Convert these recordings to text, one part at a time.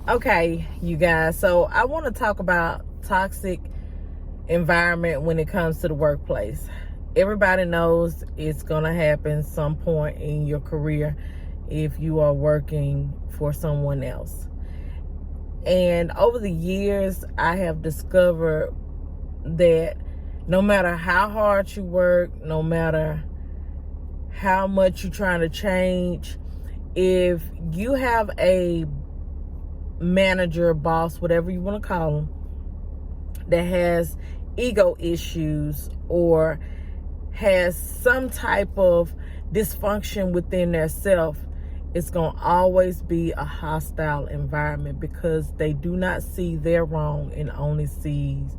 Okay, you guys. So I want to talk about toxic environment when it comes to the workplace. Everybody knows it's going to happen some point in your career if you are working for someone else. And over the years, I have discovered that no matter how hard you work, no matter how much you're trying to change, if you have a manager, boss, whatever you want to call them, that has ego issues or has some type of dysfunction within their self, it's going to always be a hostile environment because they do not see their wrong and only sees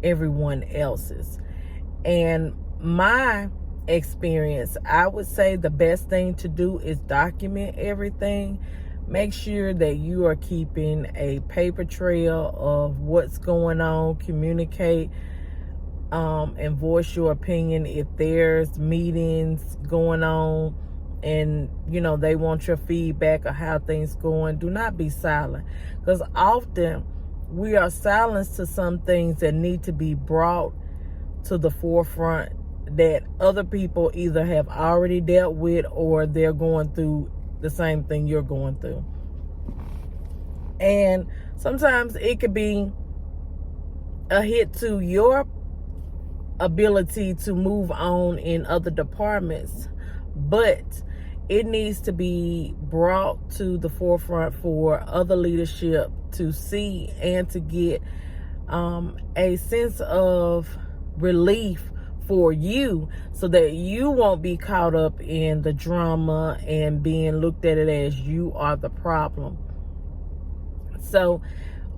everyone else's. And my experience, I would say the best thing to do is document everything. Make sure that you are keeping a paper trail of what's going on. Communicate and voice your opinion if there's meetings going on and they want your feedback of how things going. Do not be silent, because often we are silenced to some things that need to be brought to the forefront that other people either have already dealt with or they're going through the same thing you're going through. And sometimes it could be a hit to your ability to move on in other departments, but it needs to be brought to the forefront for other leadership to see and to get a sense of relief for you, so that you won't be caught up in the drama and being looked at it as you are the problem. So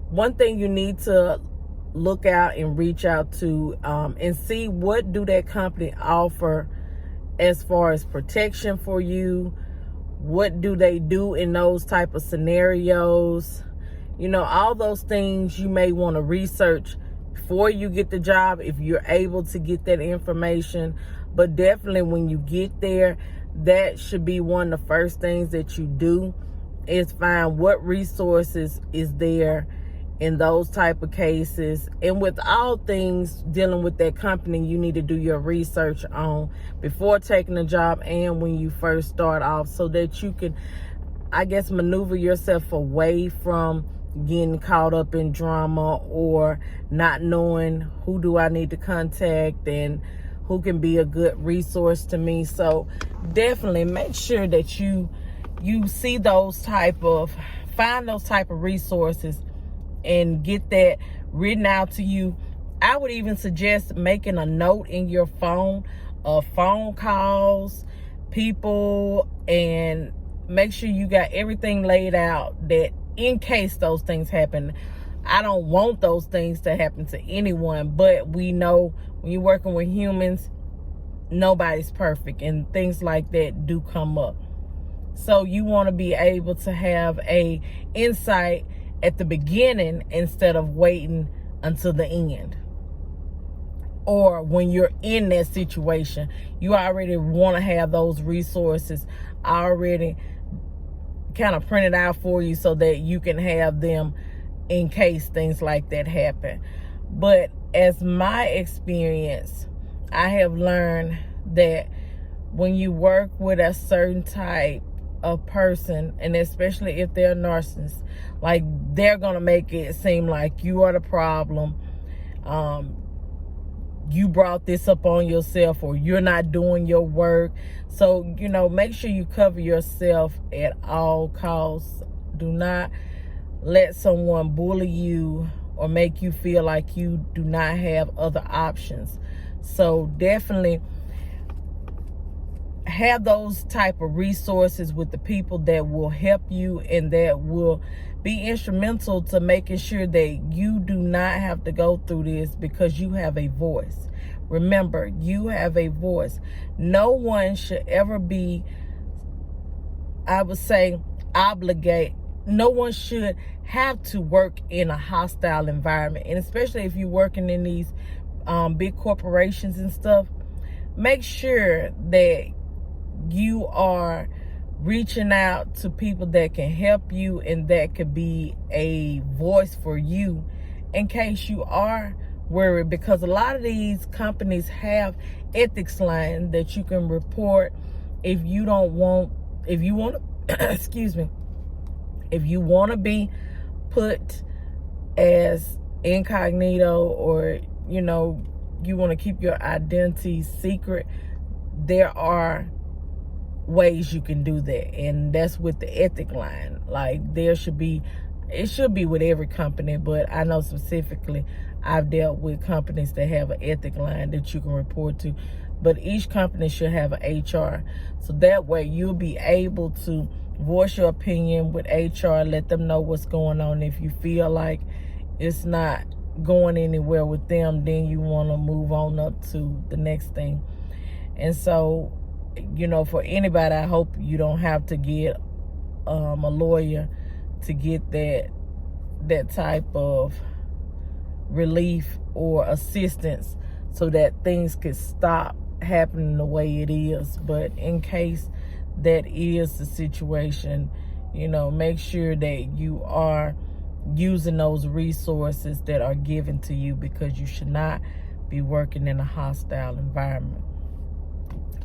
one thing you need to look out and reach out to and see, what do that company offer as far as protection for you? What do they do in those type of scenarios? All those things you may want to research before you get the job, if you're able to get that information. But definitely when you get there, that should be one of the first things that you do, is find what resources is there in those type of cases. And with all things dealing with that company, you need to do your research on before taking the job and when you first start off, so that you can, maneuver yourself away from getting caught up in drama or not knowing who do I need to contact and who can be a good resource to me. So definitely make sure that you see find those type of resources and get that written out to you. I would even suggest making a note in your phone of phone calls, people, and make sure you got everything laid out, that in case those things happen. I don't want those things to happen to anyone, but we know when you're working with humans, nobody's perfect and things like that do come up. So you want to be able to have a insight at the beginning instead of waiting until the end. Or when you're in that situation, you already want to have those resources already kind of printed out for you so that you can have them in case things like that happen. But as my experience, I have learned that when you work with a certain type of person, and especially if they're narcissists, like, they're gonna make it seem like you are the problem. You brought this up on yourself, or you're not doing your work. So, make sure you cover yourself at all costs. Do not let someone bully you or make you feel like you do not have other options. So definitely have those type of resources with the people that will help you and that will be instrumental to making sure that you do not have to go through this, because you have a voice. Remember, you have a voice. No one should ever be, I would say, obligated. No one should have to work in a hostile environment. And especially if you're working in these big corporations and stuff, make sure that you are reaching out to people that can help you and that could be a voice for you in case you are worried, because a lot of these companies have ethics line that you can report if you want to excuse me, if you want to be put as incognito, or you want to keep your identity secret. There are ways you can do that, and that's with the ethic line. Like, it should be with every company, but I know specifically I've dealt with companies that have an ethic line that you can report to, but each company should have an HR, so that way you'll be able to voice your opinion with HR, let them know what's going on. If you feel like it's not going anywhere with them, then you want to move on up to the next thing. And so, for anybody, I hope you don't have to get a lawyer to get that type of relief or assistance, so that things could stop happening the way it is. But in case that is the situation, make sure that you are using those resources that are given to you, because you should not be working in a hostile environment.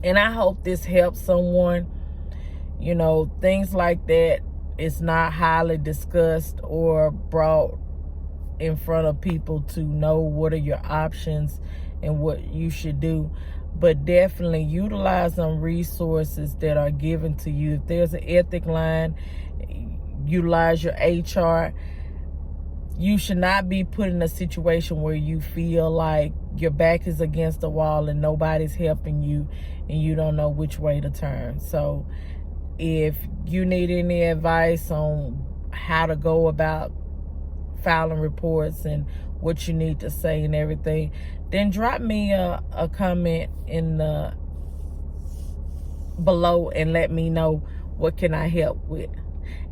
And I hope this helps someone. Things like that is not highly discussed or brought in front of people to know what are your options and what you should do. But definitely utilize some resources that are given to you. If there's an ethic line, utilize your HR. You should not be put in a situation where you feel like your back is against the wall and nobody's helping you and you don't know which way to turn. So if you need any advice on how to go about filing reports and what you need to say and everything, then drop me a comment in the below and let me know what can I help with.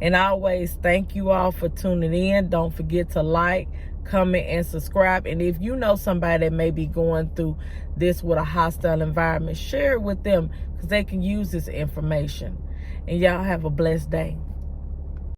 And always, thank you all for tuning in. Don't forget to like, comment, and subscribe. And if you know somebody that may be going through this with a hostile environment, share it with them, because they can use this information. And y'all have a blessed day.